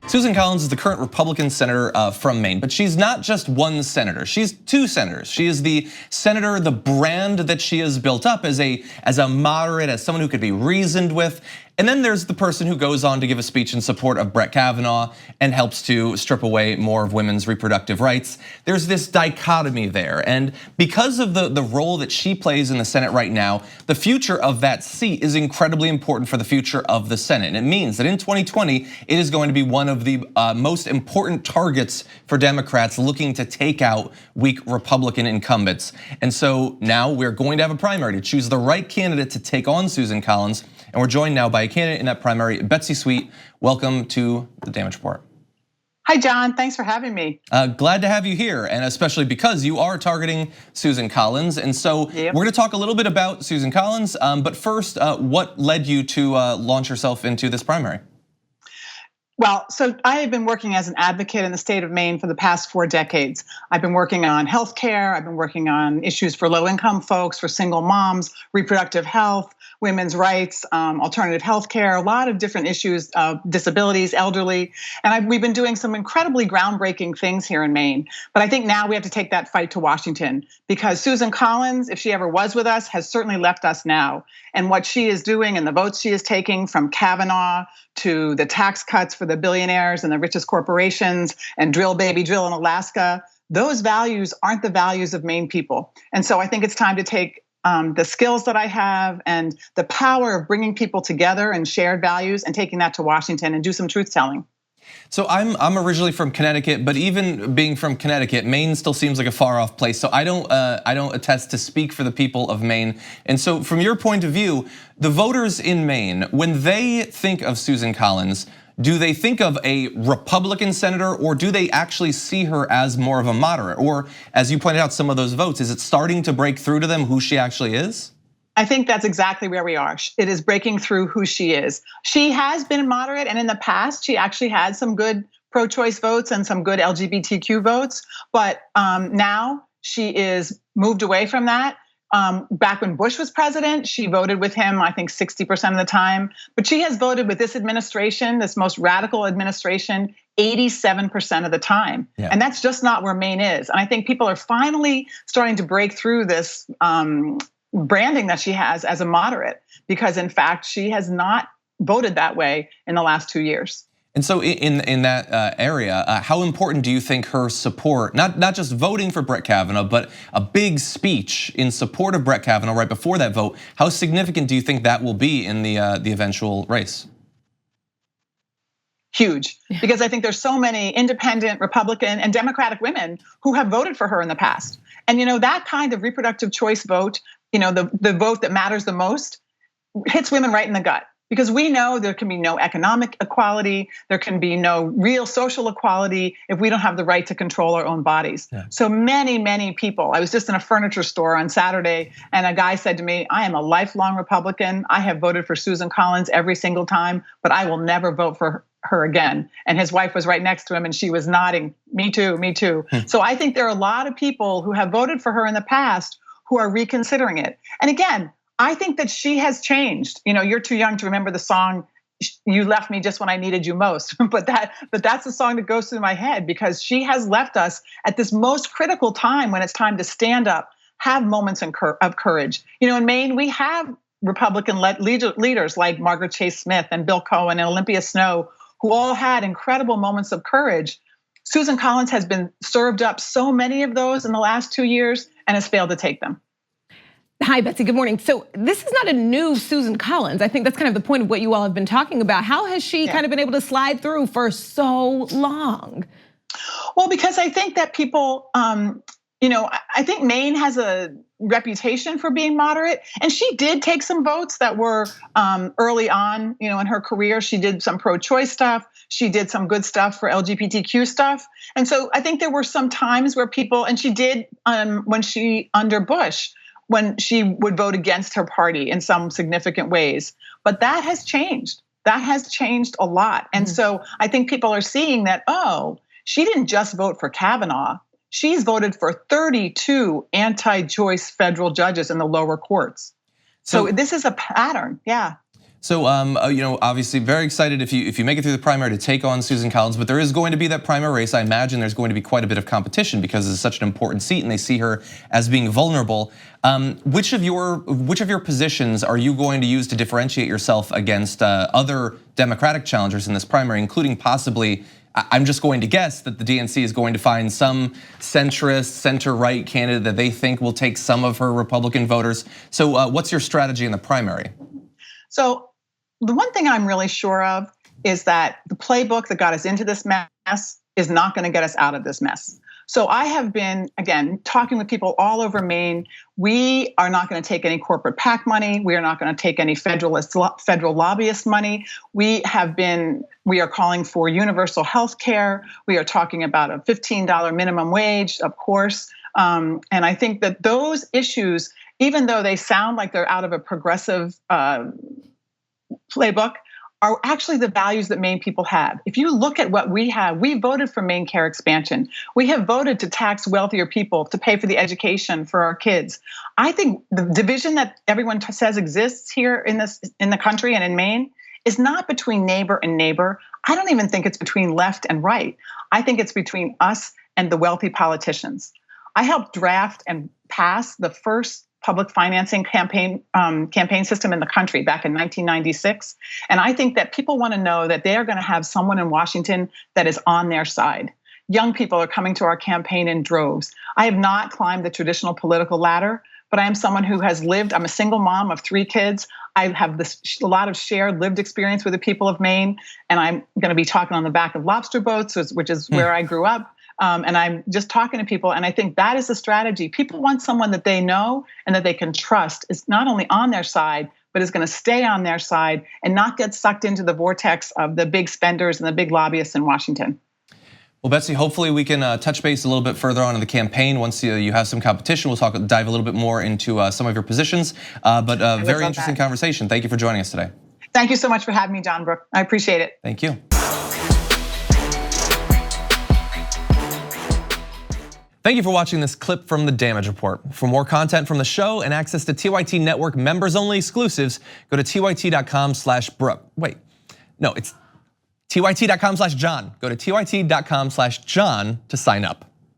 Susan Collins is the current Republican senator from Maine, but she's not just one senator. She's two senators. She is the senator, the brand that she has built up as a moderate, as someone who could be reasoned with. And then there's the person who goes on to give a speech in support of Brett Kavanaugh and helps to strip away more of women's reproductive rights. There's this dichotomy there. And because of the role that she plays in the Senate right now, the future of that seat is incredibly important for the future of the Senate. And it means that in 2020, it is going to be one of the most important targets for Democrats looking to take out weak Republican incumbents. And so now we're going to have a primary to choose the right candidate to take on Susan Collins. And we're joined now by a candidate in that primary, Betsy Sweet. Welcome to the Damage Report. Hi, John. Thanks for having me. Glad to have you here, and especially because you are targeting Susan Collins. And so we're going to talk a little bit about Susan Collins. But first, what led you to launch yourself into this primary? Well, so I have been working as an advocate in the state of Maine for the past 4 decades. I've been working on healthcare. I've been working on issues for low-income folks, for single moms, reproductive health, women's rights, alternative healthcare, a lot of different issues, disabilities, elderly. And we've been doing some incredibly groundbreaking things here in Maine. But I think now we have to take that fight to Washington, because Susan Collins, if she ever was with us, has certainly left us now. And what she is doing and the votes she is taking, from Kavanaugh to the tax cuts for the billionaires and the richest corporations and drill baby drill in Alaska, those values aren't the values of Maine people. And so I think it's time to take the skills that I have and the power of bringing people together and shared values and taking that to Washington and do some truth telling. So I'm originally from Connecticut, but even being from Connecticut, Maine still seems like a far off place. So I don't attest to speak for the people of Maine. And so from your point of view, the voters in Maine, when they think of Susan Collins, do they think of a Republican senator, or do they actually see her as more of a moderate? Or, as you pointed out, some of those votes, is it starting to break through to them who she actually is? I think that's exactly where we are. It is breaking through who she is. She has been moderate, and in the past, she actually had some good pro-choice votes and some good LGBTQ votes. But now she is moved away from that. Back when Bush was president, she voted with him, I think 60% of the time. But she has voted with this administration, this most radical administration, 87% of the time. Yeah. And that's just not where Maine is. And I think people are finally starting to break through this branding that she has as a moderate, because in fact, she has not voted that way in the last 2 years. And so in that area, how important do you think her support, not just voting for Brett Kavanaugh, but a big speech in support of Brett Kavanaugh right before that vote, how significant do you think that will be in the eventual race? Huge, because I think there's so many independent Republican and Democratic women who have voted for her in the past. And that kind of reproductive choice vote, the vote that matters the most, hits women right in the gut. Because we know there can be no economic equality, there can be no real social equality if we don't have the right to control our own bodies. Yeah. So many people, I was just in a furniture store on Saturday, and a guy said to me, I am a lifelong Republican. I have voted for Susan Collins every single time, but I will never vote for her again. And his wife was right next to him and she was nodding, me too, me too. So I think there are a lot of people who have voted for her in the past who are reconsidering it. And again, I think that she has changed. You're too young to remember the song, You Left Me Just When I Needed You Most. but that's the song that goes through my head, because she has left us at this most critical time when it's time to stand up, have moments of courage. In Maine, we have Republican leaders like Margaret Chase Smith and Bill Cohen and Olympia Snowe, who all had incredible moments of courage. Susan Collins has been served up so many of those in the last 2 years and has failed to take them. Hi, Betsy, good morning. So this is not a new Susan Collins. I think that's kind of the point of what you all have been talking about. How has she kind of been able to slide through for so long? Well, because I think that people, I think Maine has a reputation for being moderate, and she did take some votes that were early on, in her career. She did some pro-choice stuff. She did some good stuff for LGBTQ stuff. And so I think there were some times where people, and she did under Bush, when she would vote against her party in some significant ways. But that has changed. That has changed a lot. And so I think people are seeing that, she didn't just vote for Kavanaugh. She's voted for 32 anti-choice federal judges in the lower courts. So this is a pattern, yeah. So, obviously very excited if you make it through the primary to take on Susan Collins, but there is going to be that primary race. I imagine there's going to be quite a bit of competition because it's such an important seat and they see her as being vulnerable. Which of your positions are you going to use to differentiate yourself against other Democratic challengers in this primary, including possibly, I'm just going to guess that the DNC is going to find some centrist, center-right candidate that they think will take some of her Republican voters. So what's your strategy in the primary? So the one thing I'm really sure of is that the playbook that got us into this mess is not going to get us out of this mess. So I have been, again, talking with people all over Maine. We are not going to take any corporate PAC money. We are not going to take any federal lobbyist money. We are calling for universal health care. We are talking about a $15 minimum wage, of course. And I think that those issues, even though they sound like they're out of a progressive playbook, are actually the values that Maine people have. If you look at what we have, we voted for Maine Care expansion. We have voted to tax wealthier people to pay for the education for our kids. I think the division that everyone says exists here in the country and in Maine is not between neighbor and neighbor. I don't even think it's between left and right. I think it's between us and the wealthy politicians. I helped draft and pass the first public financing campaign system in the country back in 1996. And I think that people want to know that they are going to have someone in Washington that is on their side. Young people are coming to our campaign in droves. I have not climbed the traditional political ladder, but I am someone who has lived. I'm a single mom of 3 kids. I have a lot of shared lived experience with the people of Maine, and I'm going to be talking on the back of lobster boats, which is where I grew up. And I'm just talking to people, and I think that is the strategy. People want someone that they know and that they can trust is not only on their side, but is going to stay on their side and not get sucked into the vortex of the big spenders and the big lobbyists in Washington. Well, Betsy, hopefully we can touch base a little bit further on in the campaign. Once you have some competition, we'll dive a little bit more into some of your positions. But very interesting conversation. Thank you for joining us today. Thank you so much for having me, John Brooke. I appreciate it. Thank you. Thank you for watching this clip from the Damage Report. For more content from the show and access to TYT Network members-only exclusives, go to tyt.com/Brooke. Wait, no, it's tyt.com/John. Go to tyt.com/John to sign up.